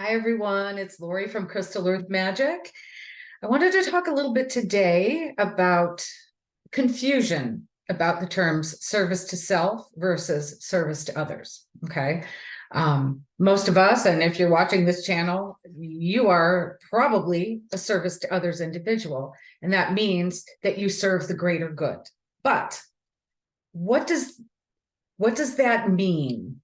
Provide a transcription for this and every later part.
Hi, everyone. It's Lori from Crystal Earth Magic. I wanted to talk a little bit today about confusion about the terms service to self versus service to others. Okay. Most of us, and if you're watching this channel, you are probably a service to others individual. And that means that you serve the greater good. But what does that mean?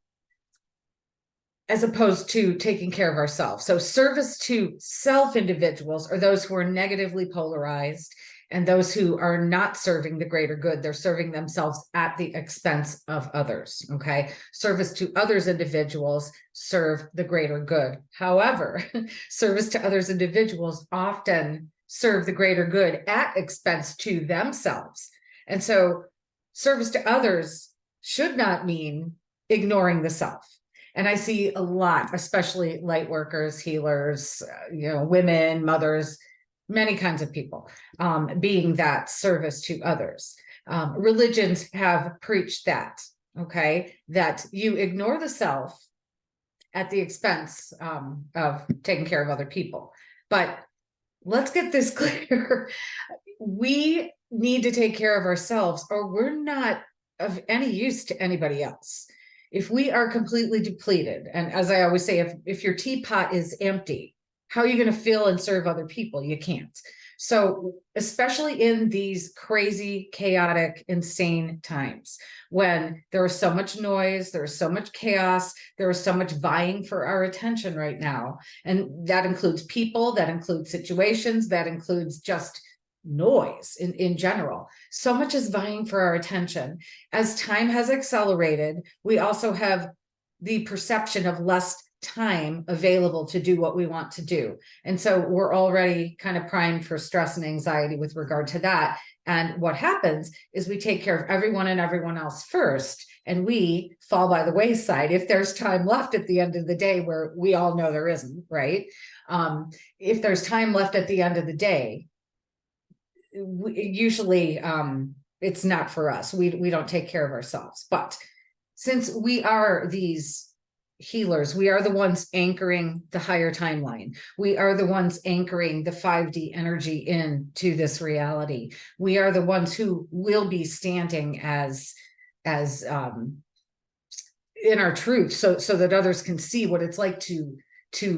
As opposed to taking care of ourselves. So service to self individuals are those who are negatively polarized and those who are not serving the greater good. They're serving themselves at the expense of others. Okay. Service to others individuals serve the greater good. However, service to others individuals often serve the greater good at expense to themselves. And so service to others should not mean ignoring the self. And I see a lot, especially light workers, healers, women, mothers, many kinds of people being that service to others. Religions have preached that, okay, that you ignore the self at the expense of taking care of other people. But let's get this clear. We need to take care of ourselves, or we're not of any use to anybody else. If we are completely depleted, and as I always say, if your teapot is empty, how are you going to fill and serve other people? You can't. So especially in these crazy, chaotic, insane times when there is so much noise, there is so much chaos, there is so much vying for our attention right now. And that includes people, that includes situations, that includes just noise in general. So much is vying for our attention. As time has accelerated, we also have the perception of less time available to do what we want to do. And so we're already kind of primed for stress and anxiety with regard to that. And what happens is we take care of everyone and everyone else first, and we fall by the wayside if there's time left at the end of the day, where we all know there isn't, right? If there's time left at the end of the day, usually it's not for us. We don't take care of ourselves. But since we are these healers, we are the ones anchoring the higher timeline. We are the ones anchoring the 5D energy into this reality. We are the ones who will be standing as in our truth, so that others can see what it's like to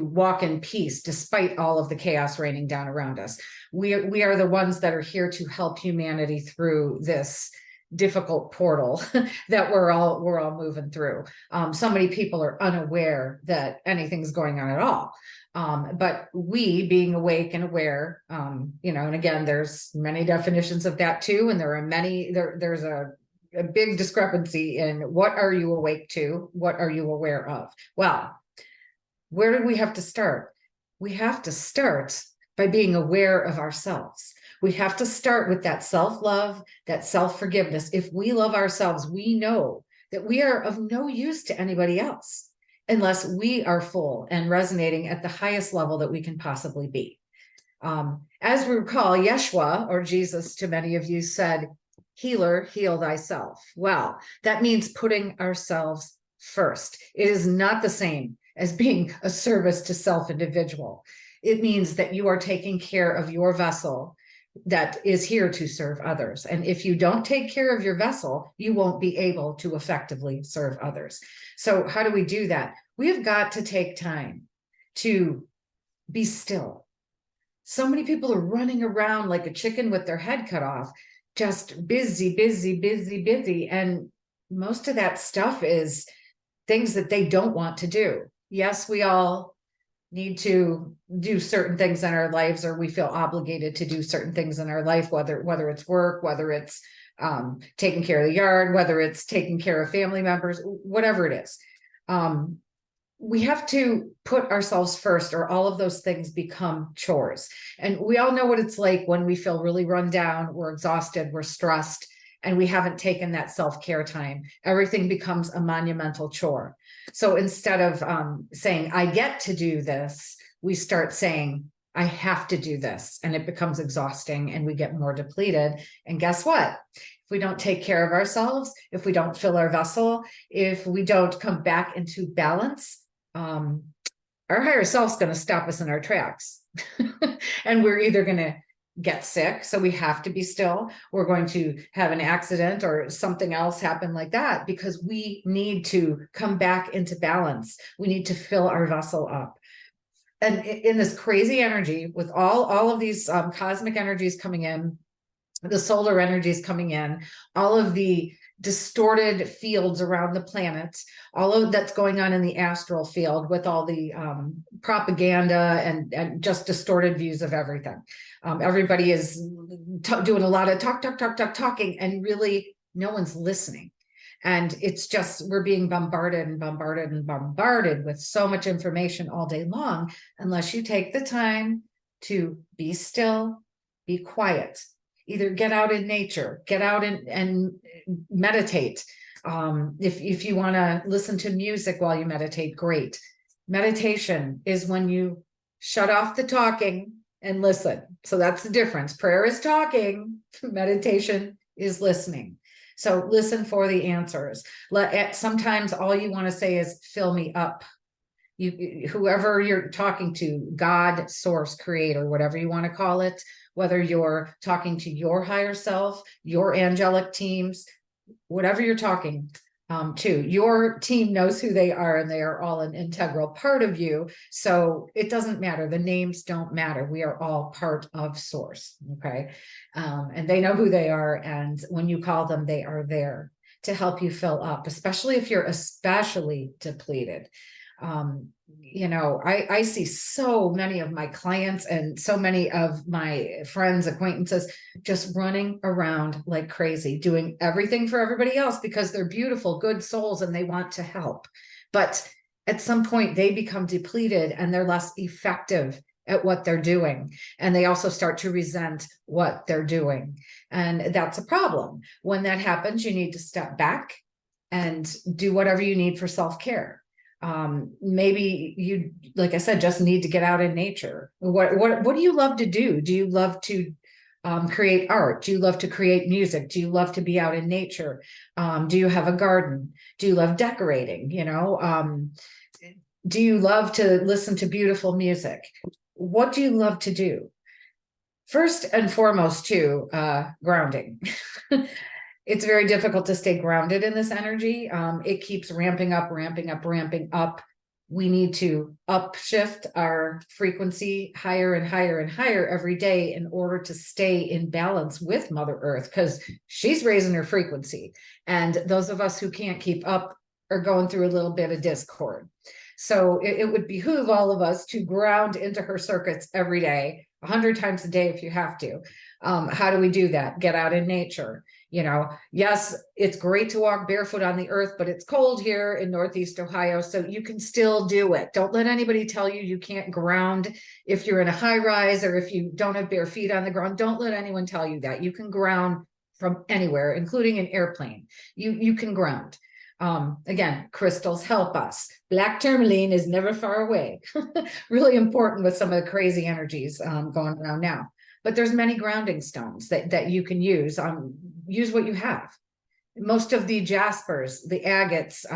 walk in peace despite all of the chaos raining down around us. We are the ones that are here to help humanity through this difficult portal that we're all moving through. So many people are unaware that anything's going on at all. But we, being awake and aware, and again, there's many definitions of that too, and there are many. There's a big discrepancy in what are you awake to, what are you aware of. Well, where do we have to start? We have to start by being aware of ourselves. We have to start with that self-love, that self-forgiveness. If we love ourselves, we know that we are of no use to anybody else unless we are full and resonating at the highest level that we can possibly be. As we recall, Yeshua, or Jesus to many of you, said, "Healer, heal thyself." Well, that means putting ourselves first. It is not the same as being a service to self individual. It means that you are taking care of your vessel that is here to serve others. And if you don't take care of your vessel, you won't be able to effectively serve others. So how do we do that? We have got to take time to be still. So many people are running around like a chicken with their head cut off, just busy, busy, busy, busy. And most of that stuff is things that they don't want to do. Yes, we all need to do certain things in our lives, or we feel obligated to do certain things in our life, whether it's work, whether it's taking care of the yard, whether it's taking care of family members, whatever it is. We have to put ourselves first, or all of those things become chores. And we all know what it's like when we feel really run down, we're exhausted, we're stressed, and we haven't taken that self-care time. Everything becomes a monumental chore. So instead of saying, I get to do this, we start saying, I have to do this. And it becomes exhausting and we get more depleted. And guess what? If we don't take care of ourselves, if we don't fill our vessel, if we don't come back into balance, our higher self's going to stop us in our tracks. And we're either going to get sick, so we have to be still. We're going to have an accident or something else happen like that, because we need to come back into balance. We need to fill our vessel up. And in this crazy energy, with all of these cosmic energies coming in, the solar energies coming in, all of the distorted fields around the planet, all of that's going on in the astral field with all the propaganda and just distorted views of everything. Everybody is doing a lot of talking, and really no one's listening. And it's just, we're being bombarded and bombarded and bombarded with so much information all day long, unless you take the time to be still, be quiet. Either get out in nature, get out and meditate. If you want to listen to music while you meditate, great. Meditation is when you shut off the talking and listen. So that's the difference. Prayer is talking, meditation is listening. So listen for the answers. Sometimes all you want to say is, fill me up. Whoever you're talking to, God, source, creator, whatever you want to call it, whether you're talking to your higher self, your angelic teams, whatever you're talking to, your team knows who they are, and they are all an integral part of you. So it doesn't matter. The names don't matter. We are all part of source. Okay. And they know who they are. And when you call them, they are there to help you fill up, especially if you're especially depleted. I see so many of my clients and so many of my friends, acquaintances, just running around like crazy, doing everything for everybody else because they're beautiful, good souls, and they want to help. But at some point they become depleted and they're less effective at what they're doing. And they also start to resent what they're doing. And that's a problem. When that happens, you need to step back and do whatever you need for self-care. Maybe you, like I said, just need to get out in nature. What do you love to do? Do you love to create art? Do you love to create music? Do you love to be out in nature? Do you have a garden? Do you love decorating? Do you love to listen to beautiful music? What do you love to do? First and foremost, too, grounding. It's very difficult to stay grounded in this energy. It keeps ramping up. We need to upshift our frequency higher and higher and higher every day in order to stay in balance with Mother Earth, because she's raising her frequency. And those of us who can't keep up are going through a little bit of discord. So it would behoove all of us to ground into her circuits every day, 100 times a day if you have to. How do we do that? Get out in nature. Yes, it's great to walk barefoot on the earth, but it's cold here in Northeast Ohio, so you can still do it. Don't let anybody tell you you can't ground if you're in a high rise or if you don't have bare feet on the ground. Don't let anyone tell you that. You can ground from anywhere, including an airplane. You can ground. Again, crystals help us. Black tourmaline is never far away. Really important with some of the crazy energies going around now. But there's many grounding stones that you can use. Use what you have. Most of the jaspers, the agates,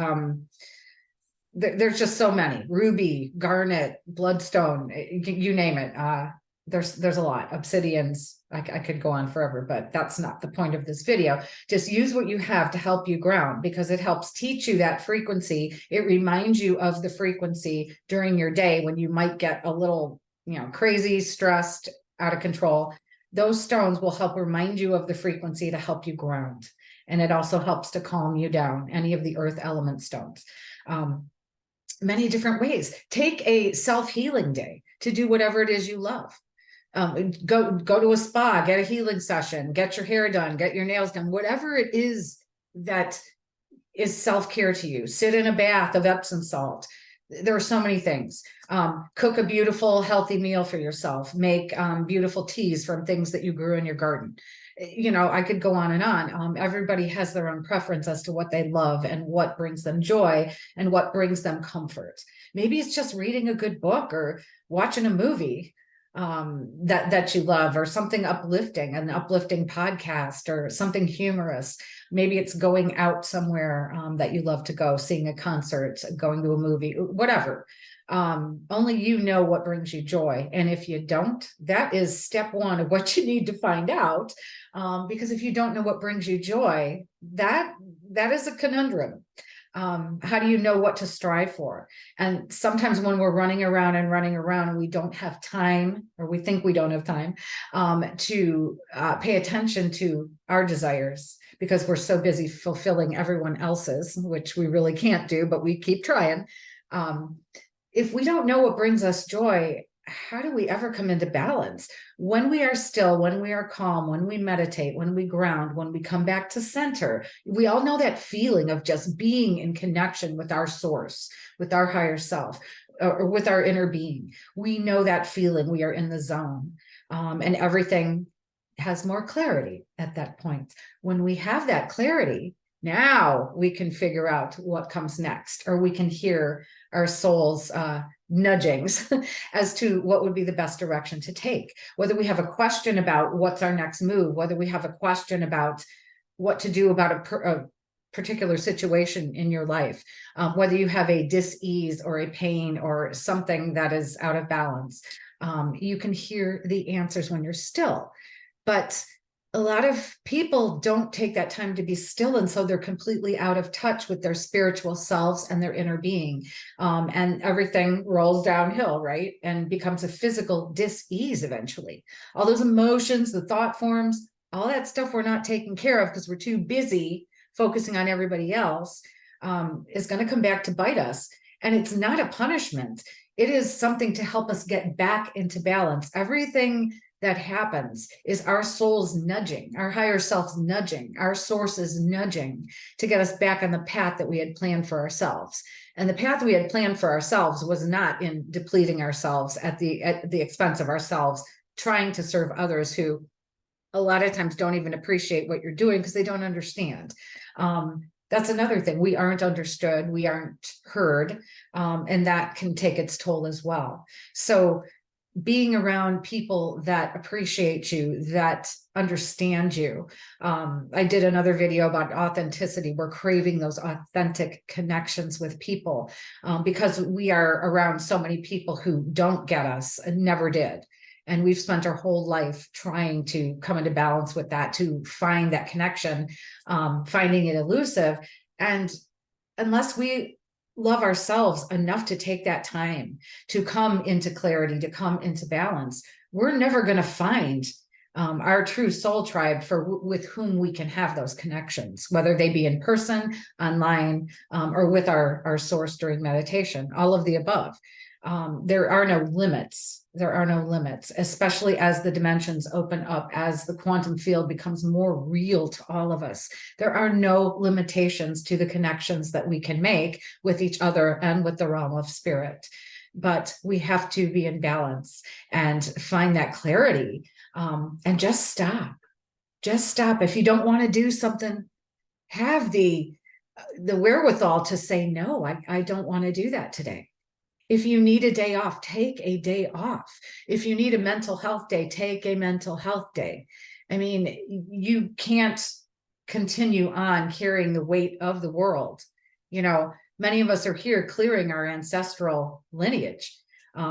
there's just so many. Ruby, garnet, bloodstone, you name it. There's a lot. Obsidians, I could go on forever, but that's not the point of this video. Just use what you have to help you ground, because it helps teach you that frequency. It reminds you of the frequency during your day when you might get a little, crazy, stressed, out of control. Those stones will help remind you of the frequency to help you ground. And it also helps to calm you down, any of the earth element stones. Many different ways. Take a self-healing day to do whatever it is you love. Go to a spa, get a healing session, get your hair done, get your nails done, whatever it is that is self-care to you. Sit in a bath of Epsom salt. There are so many things. Cook a beautiful, healthy meal for yourself. Make beautiful teas from things that you grew in your garden. I could go on and on. Everybody has their own preference as to what they love and what brings them joy and what brings them comfort. Maybe it's just reading a good book or watching a movie. that you love, or something uplifting, an uplifting podcast, or something humorous. Maybe it's going out somewhere that you love to go, seeing a concert, going to a movie, whatever. Only you know what brings you joy. And if you don't, that is step one of what you need to find out. Because if you don't know what brings you joy, that is a conundrum. How do you know what to strive for? And sometimes when we're running around and we don't have time, or we think we don't have time to pay attention to our desires, because we're so busy fulfilling everyone else's, which we really can't do, but we keep trying. If we don't know what brings us joy, how do we ever come into balance? When we are still, when we are calm, when we meditate, when we ground, when we come back to center, we all know that feeling of just being in connection with our source, with our higher self, or with our inner being. We know that feeling. We are in the zone, and everything has more clarity at that point. When we have that clarity, now we can figure out what comes next, or we can hear our soul's nudgings as to what would be the best direction to take. Whether we have a question about what's our next move, whether we have a question about what to do about a particular situation in your life, whether you have a dis-ease or a pain or something that is out of balance, you can hear the answers when you're still. But a lot of people don't take that time to be still, and so they're completely out of touch with their spiritual selves and their inner being, and everything rolls downhill, right, and becomes a physical dis-ease eventually. All those emotions, the thought forms, all that stuff we're not taking care of because we're too busy focusing on everybody else, is going to come back to bite us. And it's not a punishment. It is something to help us get back into balance. Everything that happens is our soul's nudging, our higher self's nudging, our source's nudging to get us back on the path that we had planned for ourselves. And the path we had planned for ourselves was not in depleting ourselves at the expense of ourselves, trying to serve others who a lot of times don't even appreciate what you're doing because they don't understand. That's another thing. We aren't understood, we aren't heard, and that can take its toll as well. So being around people that appreciate you, that understand you. I did another video about authenticity. We're craving those authentic connections with people, because we are around so many people who don't get us and never did. And we've spent our whole life trying to come into balance with that, to find that connection, finding it elusive. And unless we love ourselves enough to take that time to come into clarity, to come into balance, we're never going to find our true soul tribe with whom we can have those connections, whether they be in person, online, or with our source during meditation, all of the above. There are no limits. There are no limits, especially as the dimensions open up, as the quantum field becomes more real to all of us. There are no limitations to the connections that we can make with each other and with the realm of spirit. But we have to be in balance and find that clarity, and just stop. Just stop. If you don't want to do something, have the wherewithal to say, no, I don't want to do that today. If you need a day off, take a day off. If you need a mental health day, take a mental health day. I mean, you can't continue on carrying the weight of the world. You know, many of us are here clearing our ancestral lineage.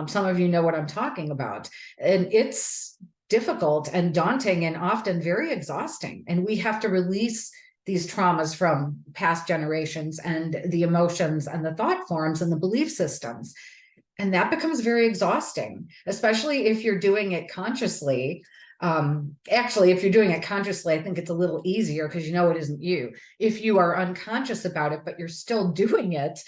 Some of you know what I'm talking about. And it's difficult and daunting and often very exhausting. And we have to release these traumas from past generations and the emotions and the thought forms and the belief systems. And that becomes very exhausting, especially if you're doing it consciously. Actually, if you're doing it consciously, I think it's a little easier because you know it isn't you. If you are unconscious about it, but you're still doing it,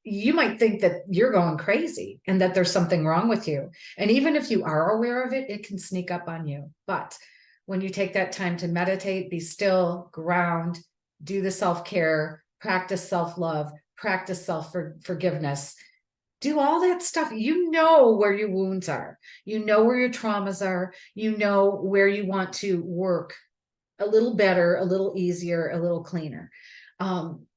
you might think that you're going crazy and that there's something wrong with you. And even if you are aware of it, it can sneak up on you. But when you take that time to meditate, be still, ground, do the self-care, practice self-love, practice self-forgiveness, do all that stuff. You know where your wounds are. You know where your traumas are. You know where you want to work a little better, a little easier, a little cleaner.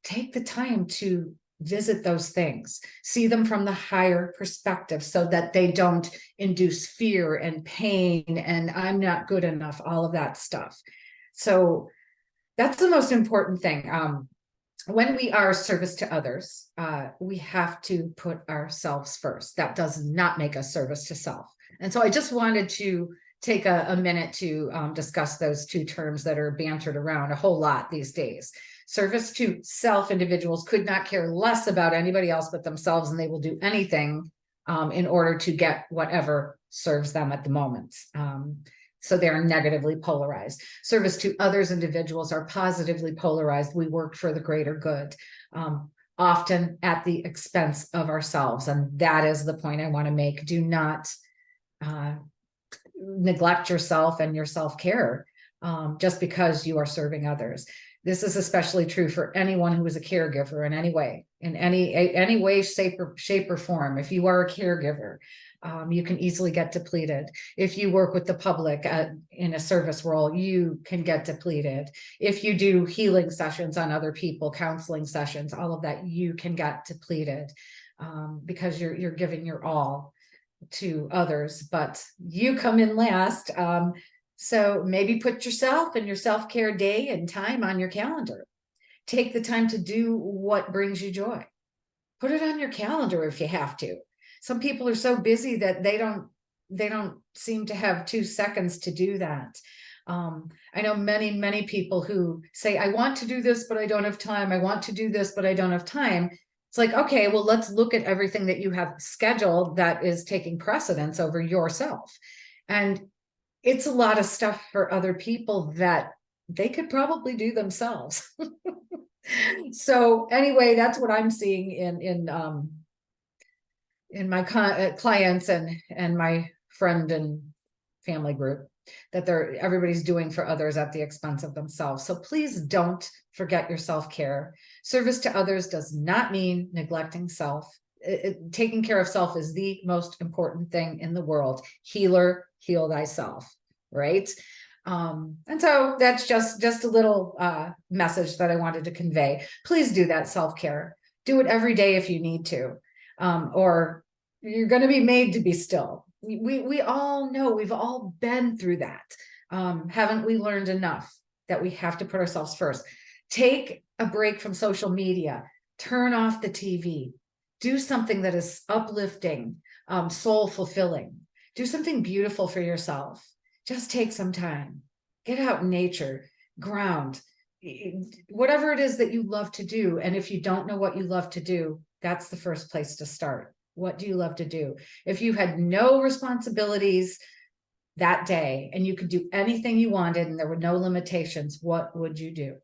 Take the time to visit those things, see them from the higher perspective so that they don't induce fear and pain and I'm not good enough, all of that stuff. So that's the most important thing. When we are service to others, we have to put ourselves first. That does not make us service to self. And so I just wanted to take a minute to discuss those two terms that are bantered around a whole lot these days. Service to self, individuals could not care less about anybody else but themselves, and they will do anything in order to get whatever serves them at the moment. So they're negatively polarized. Service to others, individuals are positively polarized. We work for the greater good, often at the expense of ourselves. And that is the point I want to make. Do not neglect yourself and your self-care just because you are serving others. This is especially true for anyone who is a caregiver in any way, shape or form. If you are a caregiver, you can easily get depleted. If you work with the public in a service role, you can get depleted. If you do healing sessions on other people, counseling sessions, all of that, you can get depleted because you're giving your all to others, but you come in last. So maybe put yourself and your self-care day and time on your calendar. Take the time to do what brings you joy. Put it on your calendar if you have to. Some people are so busy that they don't seem to have 2 seconds to do that. I know many people who say, I want to do this, but I don't have time. I want to do this, but I don't have time. It's like, okay, well, let's look at everything that you have scheduled that is taking precedence over yourself. And it's a lot of stuff for other people that they could probably do themselves. So anyway, that's what I'm seeing in my clients and my friend and family group, that everybody's doing for others at the expense of themselves. So please don't forget your self-care. Service to others does not mean neglecting self. Taking care of self is the most important thing in the world. Healer, heal thyself, right? And so that's just a little message that I wanted to convey. Please do that self-care. Do it every day if you need to, or you're going to be made to be still. We all know, we've all been through that. Haven't we learned enough that we have to put ourselves first? Take a break from social media. Turn off the TV. Do something that is uplifting, soul fulfilling. Do something beautiful for yourself. Just take some time. Get out in nature, ground, whatever it is that you love to do. And if you don't know what you love to do, that's the first place to start. What do you love to do? If you had no responsibilities that day and you could do anything you wanted and there were no limitations, what would you do?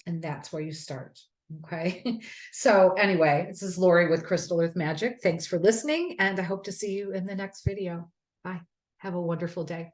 And that's where you start. Okay. So anyway, this is Lori with Crystal Earth Magic. Thanks for listening, and I hope to see you in the next video. Bye. Have a wonderful day.